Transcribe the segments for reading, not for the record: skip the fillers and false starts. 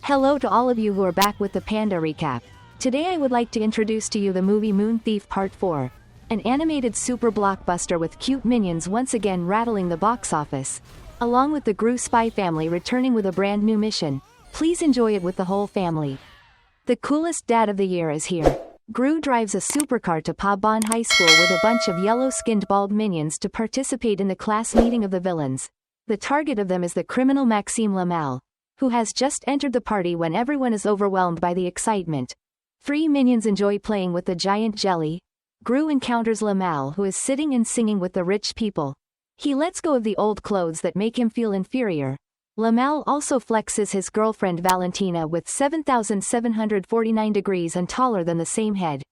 Hello to all of you who are back with the Panda Recap. Today I would like to introduce to you the movie Moon Thief Part 4. An animated super blockbuster with cute minions once again rattling the box office. Along with the Gru spy family returning with a brand new mission. Please enjoy it with the whole family. The coolest dad of the year is here. Gru drives a supercar to Pa Bon High School with a bunch of yellow-skinned bald minions to participate in the class meeting of the villains. The target of them is the criminal Maxime Lamal, who has just entered the party when everyone is overwhelmed by the excitement. 3 minions enjoy playing with the giant jelly. Gru encounters Lamal, who is sitting and singing with the rich people. He lets go of the old clothes that make him feel inferior. Lamal also flexes his girlfriend Valentina with 7,749 degrees and taller than the same head.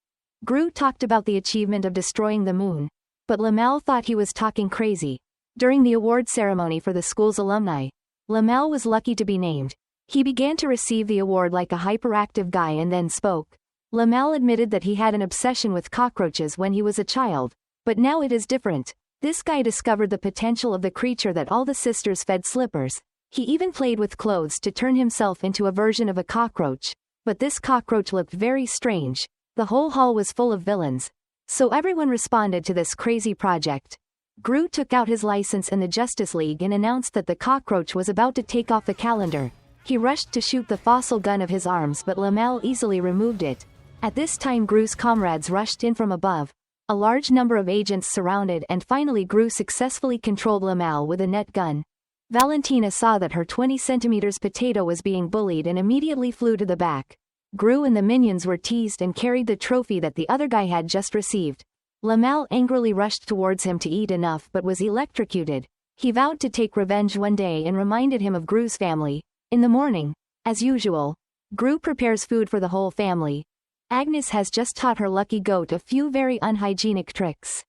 Gru talked about the achievement of destroying the moon, but Lamal thought he was talking crazy. During the award ceremony for the school's alumni, Lamal was lucky to be named. He began to receive the award like a hyperactive guy and then spoke. Lamal admitted that he had an obsession with cockroaches when he was a child, but now it is different. This guy discovered the potential of the creature that all the sisters fed slippers. He even played with clothes to turn himself into a version of a cockroach, but this cockroach looked very strange. The whole hall was full of villains. So everyone responded to this crazy project. Gru took out his license in the Justice League and announced that the cockroach was about to take off the calendar. He rushed to shoot the fossil gun of his arms, but Lamal easily removed it. At this time Gru's comrades rushed in from above. A large number of agents surrounded and finally Gru successfully controlled Lamal with a net gun. Valentina saw that her 20 centimeters potato was being bullied and immediately flew to the back. Gru and the minions were teased and carried the trophy that the other guy had just received. Lamal angrily rushed towards him to eat enough but was electrocuted. He vowed to take revenge one day and reminded him of Gru's family. In the morning, as usual, Gru prepares food for the whole family. Agnes has just taught her lucky goat a few very unhygienic tricks.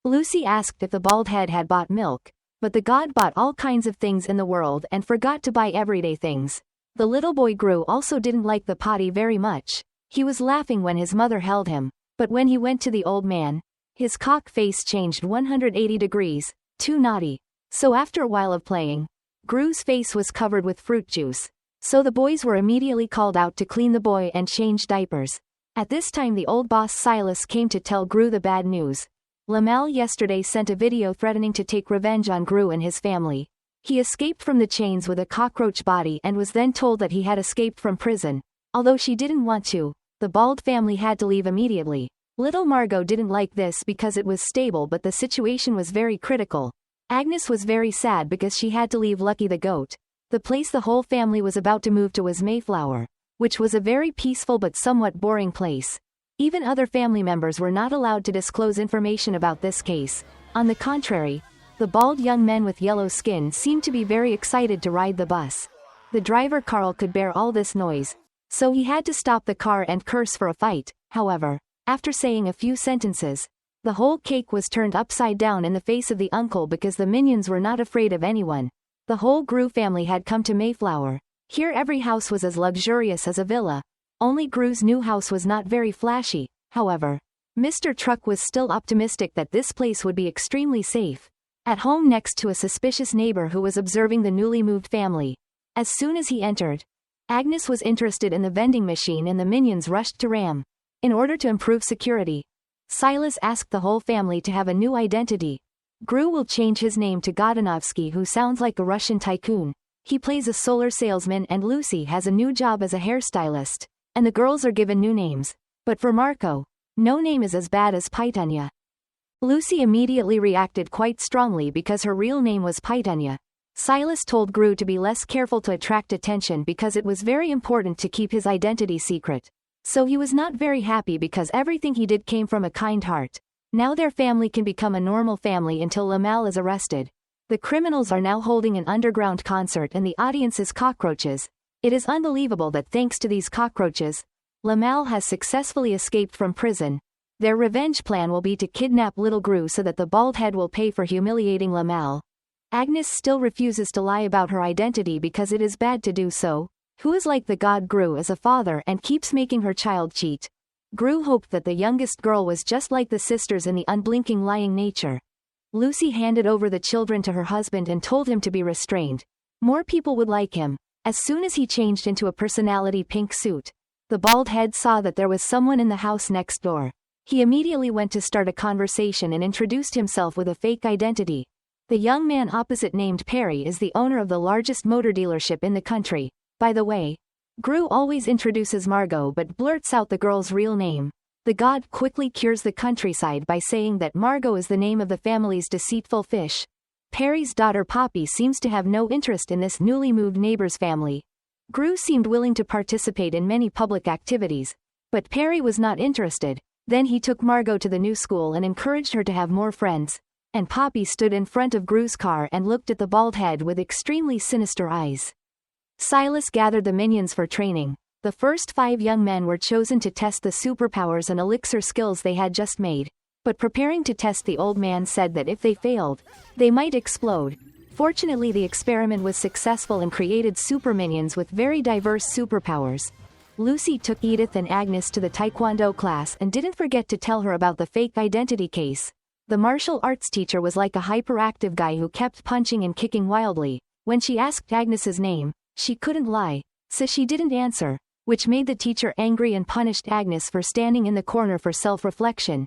Lucy asked if the bald head had bought milk, but the god bought all kinds of things in the world and forgot to buy everyday things. The little boy Gru also didn't like the potty very much. He was laughing when his mother held him. But when he went to the old man, his cock face changed 180 degrees, too naughty. So after a while of playing, Gru's face was covered with fruit juice. So the boys were immediately called out to clean the boy and change diapers. At this time the old boss Silas came to tell Gru the bad news. Lamal yesterday sent a video threatening to take revenge on Gru and his family. He escaped from the chains with a cockroach body and was then told that he had escaped from prison. Although she didn't want to, the bald family had to leave immediately. Little Margot didn't like this because it was stable, but the situation was very critical. Agnes was very sad because she had to leave Lucky the goat. The place the whole family was about to move to was Mayflower, which was a very peaceful but somewhat boring place. Even other family members were not allowed to disclose information about this case. On the contrary, the bald young men with yellow skin seemed to be very excited to ride the bus. The driver Carl could bear all this noise, so he had to stop the car and curse for a fight. However, after saying a few sentences, the whole cake was turned upside down in the face of the uncle because the minions were not afraid of anyone. The whole Gru family had come to Mayflower. Here every house was as luxurious as a villa. Only Gru's new house was not very flashy. However, Mr. Truck was still optimistic that this place would be extremely safe. At home next to a suspicious neighbor who was observing the newly moved family. As soon as he entered, Agnes was interested in the vending machine and the minions rushed to ram. In order to improve security, Silas asked the whole family to have a new identity. Gru will change his name to Godanovsky, who sounds like a Russian tycoon. He plays a solar salesman and Lucy has a new job as a hairstylist. And the girls are given new names. But for Marco, no name is as bad as Pytunya. Lucy immediately reacted quite strongly because her real name was Pytunya. Silas told Gru to be less careful to attract attention because it was very important to keep his identity secret. So he was not very happy because everything he did came from a kind heart. Now their family can become a normal family until Lamal is arrested. The criminals are now holding an underground concert and the audience is cockroaches. It is unbelievable that thanks to these cockroaches, Lamal has successfully escaped from prison. Their revenge plan will be to kidnap little Gru so that the bald head will pay for humiliating Lamal. Agnes still refuses to lie about her identity because it is bad to do so. Who is like the god Gru as a father and keeps making her child cheat. Gru hoped that the youngest girl was just like the sisters in the unblinking lying nature. Lucy handed over the children to her husband and told him to be restrained. More people would like him. As soon as he changed into a personality pink suit, the bald head saw that there was someone in the house next door. He immediately went to start a conversation and introduced himself with a fake identity. The young man opposite, named Perry, is the owner of the largest motor dealership in the country. By the way, Gru always introduces Margot but blurts out the girl's real name. The god quickly cures the countryside by saying that Margot is the name of the family's deceitful fish. Perry's daughter Poppy seems to have no interest in this newly moved neighbor's family. Gru seemed willing to participate in many public activities, but Perry was not interested. Then he took Margot to the new school and encouraged her to have more friends, and Poppy stood in front of Gru's car and looked at the bald head with extremely sinister eyes. Silas gathered the minions for training. The first 5 young men were chosen to test the superpowers and elixir skills they had just made, but preparing to test, the old man said that if they failed, they might explode. Fortunately, the experiment was successful and created super minions with very diverse superpowers. Lucy took Edith and Agnes to the taekwondo class and didn't forget to tell her about the fake identity case. The martial arts teacher was like a hyperactive guy who kept punching and kicking wildly. When she asked Agnes's name, she couldn't lie, so she didn't answer, which made the teacher angry and punished Agnes for standing in the corner for self-reflection.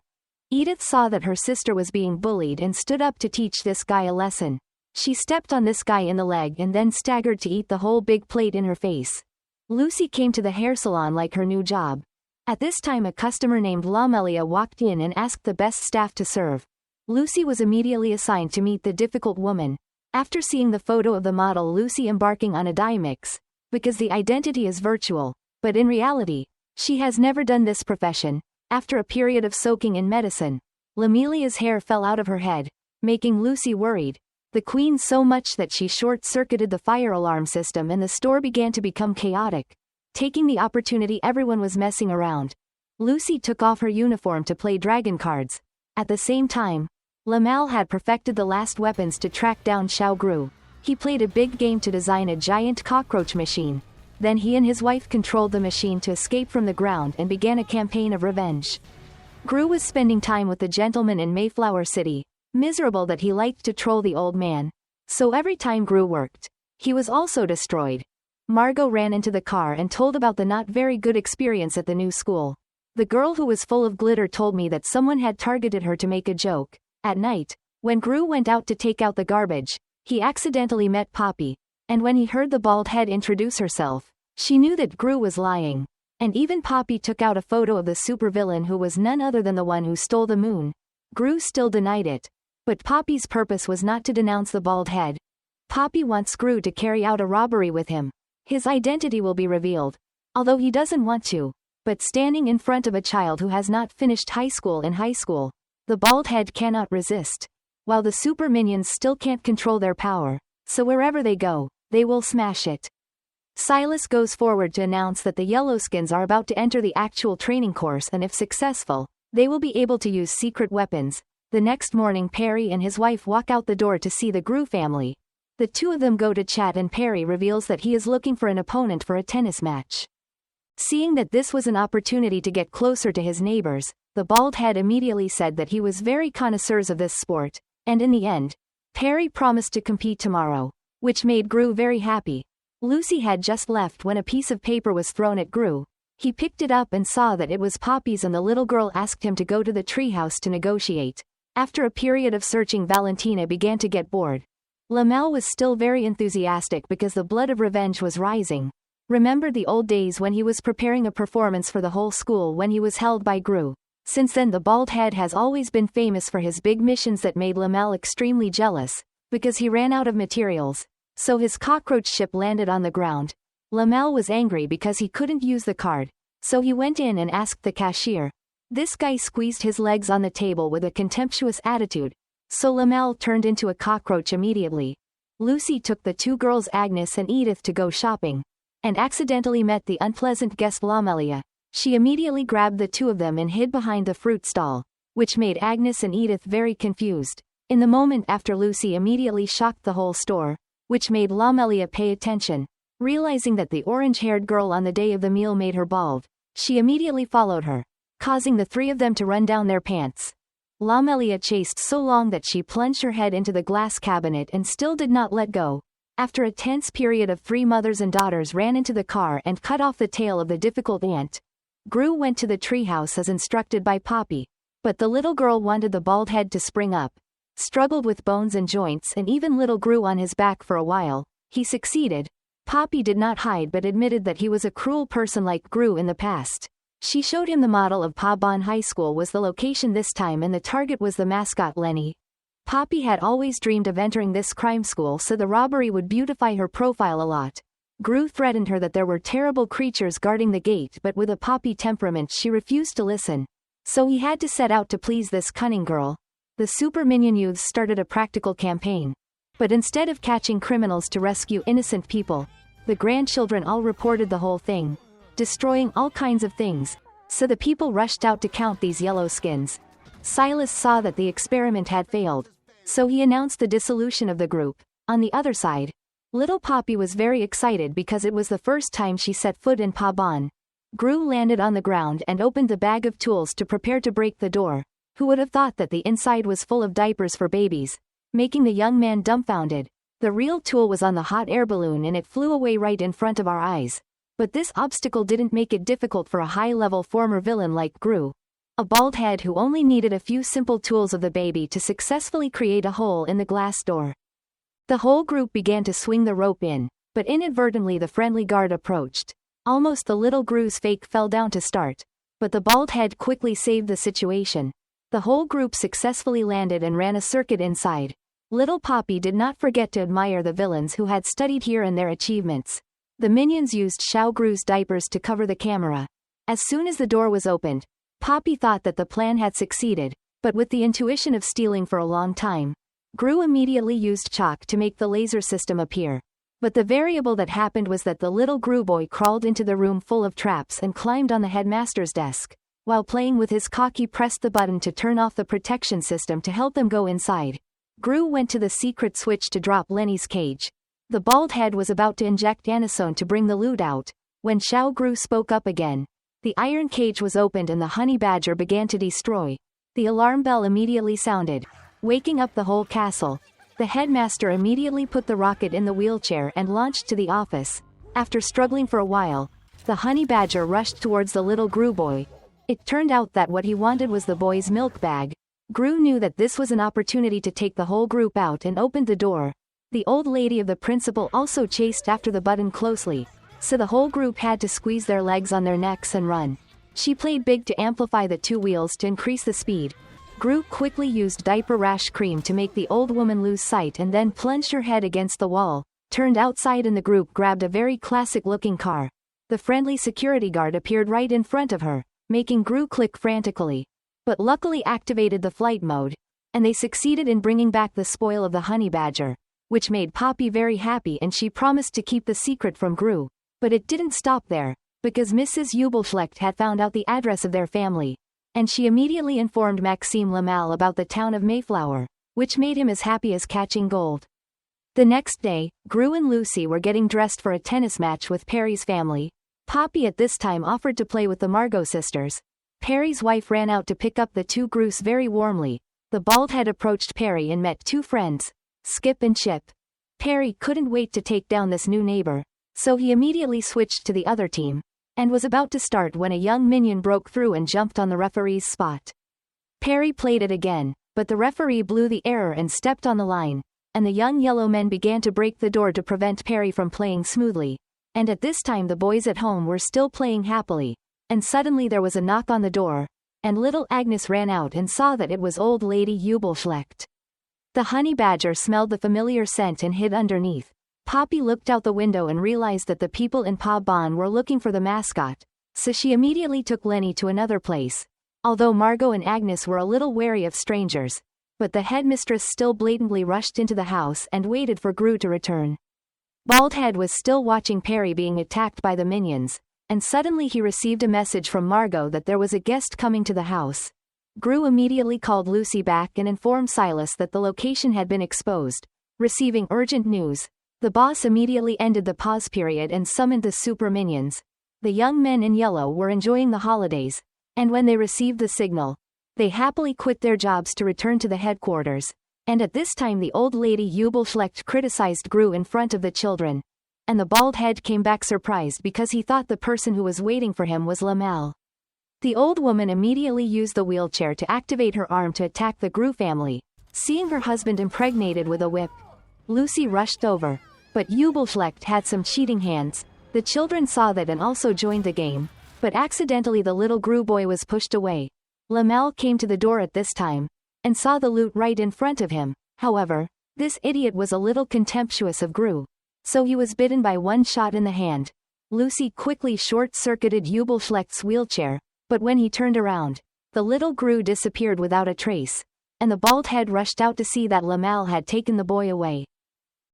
Edith saw that her sister was being bullied and stood up to teach this guy a lesson. She stepped on this guy in the leg and then staggered to eat the whole big plate in her face. Lucy came to the hair salon like her new job. At this time, a customer named Lamelia walked in and asked the best staff to serve. Lucy was immediately assigned to meet the difficult woman. After seeing the photo of the model Lucy embarking on a dye mix, because the identity is virtual, but in reality, she has never done this profession. After a period of soaking in medicine, Lamelia's hair fell out of her head, making Lucy worried. The queen so much that she short-circuited the fire alarm system and the store began to become chaotic. Taking the opportunity everyone was messing around, Lucy took off her uniform to play dragon cards. At the same time, Lamal had perfected the last weapons to track down Xiao Gru. He played a big game to design a giant cockroach machine. Then he and his wife controlled the machine to escape from the ground and began a campaign of revenge. Gru was spending time with the gentleman in Mayflower City, miserable that he liked to troll the old man. So every time Gru worked, he was also destroyed. Margot ran into the car and told about the not very good experience at the new school. The girl who was full of glitter told me that someone had targeted her to make a joke. At night, when Gru went out to take out the garbage, he accidentally met Poppy, and when he heard the bald head introduce herself, she knew that Gru was lying. And even Poppy took out a photo of the supervillain who was none other than the one who stole the moon. Gru still denied it. But Poppy's purpose was not to denounce the bald head. Poppy wants Gru to carry out a robbery with him. His identity will be revealed, although he doesn't want to. But standing in front of a child who has not finished high school, the bald head cannot resist. While the super minions still can't control their power, so wherever they go, they will smash it. Silas goes forward to announce that the Yellowskins are about to enter the actual training course, and if successful, they will be able to use secret weapons. The next morning, Perry and his wife walk out the door to see the Gru family. The two of them go to chat and Perry reveals that he is looking for an opponent for a tennis match. Seeing that this was an opportunity to get closer to his neighbors, the bald head immediately said that he was very connoisseurs of this sport, and in the end, Perry promised to compete tomorrow, which made Gru very happy. Lucy had just left when a piece of paper was thrown at Gru. He picked it up and saw that it was Poppy's, and the little girl asked him to go to the treehouse to negotiate. After a period of searching, Valentina began to get bored. Lamel was still very enthusiastic because the blood of revenge was rising. Remembered the old days when he was preparing a performance for the whole school when he was held by Gru. Since then, the bald head has always been famous for his big missions that made Lamel extremely jealous, because he ran out of materials, so his cockroach ship landed on the ground. Lamel was angry because he couldn't use the card, so he went in and asked the cashier. This guy squeezed his legs on the table with a contemptuous attitude, so Lamel turned into a cockroach immediately. Lucy took the two girls Agnes and Edith to go shopping, and accidentally met the unpleasant guest Lamelia. She immediately grabbed the two of them and hid behind the fruit stall, which made Agnes and Edith very confused. In the moment after, Lucy immediately shocked the whole store, which made Lamelia pay attention. Realizing that the orange-haired girl on the day of the meal made her bald, she immediately followed her, causing the three of them to run down their pants. Lamelia chased so long that she plunged her head into the glass cabinet and still did not let go. After a tense period of 3 mothers and daughters ran into the car and cut off the tail of the difficult ant. Gru went to the treehouse as instructed by Poppy, but the little girl wanted the bald head to spring up, struggled with bones and joints and even little Gru on his back for a while. He succeeded. Poppy did not hide but admitted that he was a cruel person like Gru in the past. She showed him the model of Pa Bon High School was the location this time and the target was the mascot Lenny. Poppy had always dreamed of entering this crime school so the robbery would beautify her profile a lot. Gru threatened her that there were terrible creatures guarding the gate but with a Poppy temperament she refused to listen. So he had to set out to please this cunning girl. The Super Minion youths started a practical campaign. But instead of catching criminals to rescue innocent people, the grandchildren all reported the whole thing, destroying all kinds of things. So the people rushed out to count these yellow skins. Silas saw that the experiment had failed, so he announced the dissolution of the group. On the other side, little Poppy was very excited because it was the first time she set foot in Pa Bon. Gru landed on the ground and opened the bag of tools to prepare to break the door. Who would have thought that the inside was full of diapers for babies, making the young man dumbfounded. The real tool was on the hot air balloon and it flew away right in front of our eyes. But this obstacle didn't make it difficult for a high-level former villain like Gru, a bald head who only needed a few simple tools of the baby to successfully create a hole in the glass door. The whole group began to swing the rope in, but inadvertently the friendly guard approached. Almost the little Gru's fake fell down to start, but the bald head quickly saved the situation. The whole group successfully landed and ran a circuit inside. Little Poppy did not forget to admire the villains who had studied here and their achievements. The minions used Xiao Gru's diapers to cover the camera. As soon as the door was opened, Poppy thought that the plan had succeeded, but with the intuition of stealing for a long time, Gru immediately used chalk to make the laser system appear. But the variable that happened was that the little Gru boy crawled into the room full of traps and climbed on the headmaster's desk. While playing with his cock he pressed the button to turn off the protection system to help them go inside. Gru went to the secret switch to drop Lenny's cage. The bald head was about to inject anisone to bring the loot out, when Xiao Gru spoke up again. The iron cage was opened and the honey badger began to destroy. The alarm bell immediately sounded, waking up the whole castle. The headmaster immediately put the rocket in the wheelchair and launched to the office. After struggling for a while, the honey badger rushed towards the little Gru boy. It turned out that what he wanted was the boy's milk bag. Gru knew that this was an opportunity to take the whole group out and opened the door. The old lady of the principal also chased after the button closely, so the whole group had to squeeze their legs on their necks and run. She played big to amplify the 2 wheels to increase the speed. Gru quickly used diaper rash cream to make the old woman lose sight and then plunged her head against the wall, turned outside and the group grabbed a very classic-looking car. The friendly security guard appeared right in front of her, making Gru click frantically, but luckily activated the flight mode, and they succeeded in bringing back the spoil of the honey badger, which made Poppy very happy and she promised to keep the secret from Gru. But it didn't stop there, because Mrs. Jubelschlecht had found out the address of their family, and she immediately informed Maxime Lamal about the town of Mayflower, which made him as happy as catching gold. The next day, Gru and Lucy were getting dressed for a tennis match with Perry's family. Poppy at this time offered to play with the Margot sisters. Perry's wife ran out to pick up the 2 Grus very warmly. The bald head approached Perry and met 2 friends, Skip and Chip. Perry couldn't wait to take down this new neighbor, so he immediately switched to the other team, and was about to start when a young minion broke through and jumped on the referee's spot. Perry played it again, but the referee blew the error and stepped on the line, and the young yellow men began to break the door to prevent Perry from playing smoothly. And at this time the boys at home were still playing happily, and suddenly there was a knock on the door, and little Agnes ran out and saw that it was old lady Jubelschlecht. The honey badger smelled the familiar scent and hid underneath. Poppy looked out the window and realized that the people in Pa Bon were looking for the mascot, so she immediately took Lenny to another place. Although Margot and Agnes were a little wary of strangers, but the headmistress still blatantly rushed into the house and waited for Gru to return. Baldhead was still watching Perry being attacked by the minions, and suddenly he received a message from Margot that there was a guest coming to the house. Gru immediately called Lucy back and informed Silas that the location had been exposed. Receiving urgent news, the boss immediately ended the pause period and summoned the super minions. The young men in yellow were enjoying the holidays, and when they received the signal, they happily quit their jobs to return to the headquarters. And at this time the old lady Jubelschlecht criticized Gru in front of the children. And the bald head came back surprised because he thought the person who was waiting for him was Lamel. The old woman immediately used the wheelchair to activate her arm to attack the Gru family. Seeing her husband impregnated with a whip, Lucy rushed over. But Jubelschlecht had some cheating hands. The children saw that and also joined the game. But accidentally the little Gru boy was pushed away. Lamel came to the door at this time, and saw the loot right in front of him. However, this idiot was a little contemptuous of Gru, so he was bitten by one shot in the hand. Lucy quickly short-circuited Jubelschlecht's wheelchair, but when he turned around, the little Gru disappeared without a trace, and the bald head rushed out to see that Lamel had taken the boy away.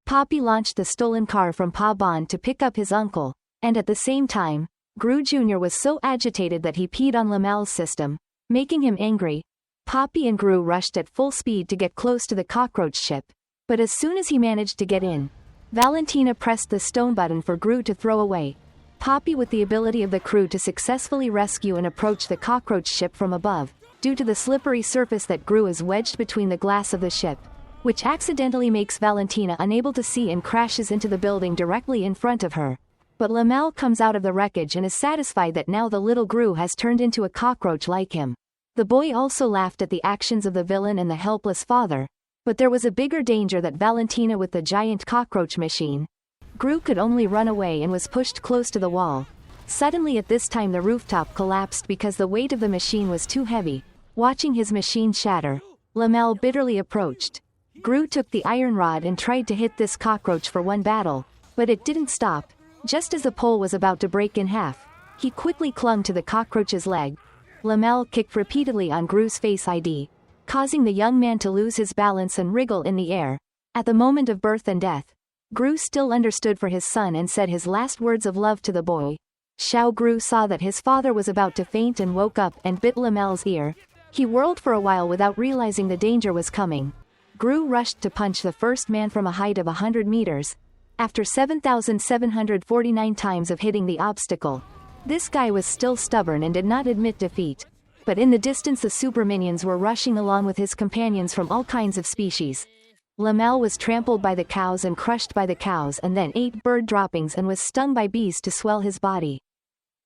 Poppy launched the stolen car from Pa Bon to pick up his uncle, and at the same time, Gru Jr. was so agitated that he peed on Lamel's system, making him angry. Poppy and Gru rushed at full speed to get close to the cockroach ship, but as soon as he managed to get in, Valentina pressed the stone button for Gru to throw away. Poppy, with the ability of the crew to successfully rescue and approach the cockroach ship from above, due to the slippery surface that Gru is wedged between the glass of the ship, which accidentally makes Valentina unable to see and crashes into the building directly in front of her. But Lamel comes out of the wreckage and is satisfied that now the little Gru has turned into a cockroach like him. The boy also laughed at the actions of the villain and the helpless father, but there was a bigger danger that Valentina with the giant cockroach machine. Gru could only run away and was pushed close to the wall. Suddenly at this time the rooftop collapsed because the weight of the machine was too heavy. Watching his machine shatter, Lamel bitterly approached. Gru took the iron rod and tried to hit this cockroach for one battle, but it didn't stop. Just as the pole was about to break in half, he quickly clung to the cockroach's leg. Lamel kicked repeatedly on Gru's face ID, causing the young man to lose his balance and wriggle in the air. At the moment of birth and death, Gru still understood for his son and said his last words of love to the boy. Xiao Gru saw that his father was about to faint and woke up and bit Lamel's ear. He whirled for a while without realizing the danger was coming. Gru rushed to punch the first man from a height of 100 meters. After 7,749 times of hitting the obstacle, this guy was still stubborn and did not admit defeat. But in the distance the super minions were rushing along with his companions from all kinds of species. Lamel was trampled by the cows and crushed by the cows and then ate bird droppings and was stung by bees to swell his body.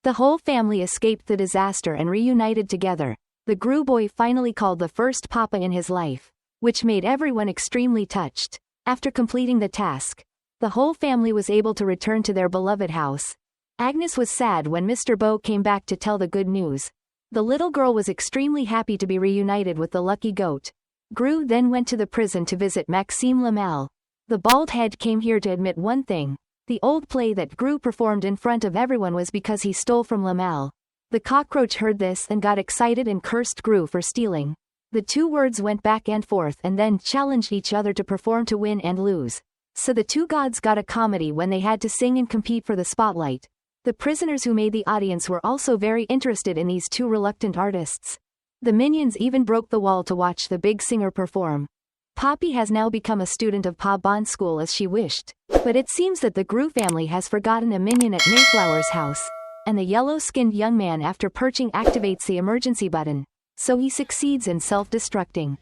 The whole family escaped the disaster and reunited together. The Gru boy finally called the first papa in his life, which made everyone extremely touched. After completing the task, the whole family was able to return to their beloved house. Agnes was sad when Mr. Bo came back to tell the good news. The little girl was extremely happy to be reunited with the lucky goat. Gru then went to the prison to visit Maxime Lamel. The bald head came here to admit one thing. The old play that Gru performed in front of everyone was because he stole from Lamel. The cockroach heard this and got excited and cursed Gru for stealing. The two words went back and forth and then challenged each other to perform to win and lose. So the two gods got a comedy when they had to sing and compete for the spotlight. The prisoners who made the audience were also very interested in these two reluctant artists. The minions even broke the wall to watch the big singer perform. Poppy has now become a student of Pa Bon School as she wished, but it seems that the Gru family has forgotten a minion at Mayflower's house, and the yellow-skinned young man after perching activates the emergency button, so he succeeds in self-destructing.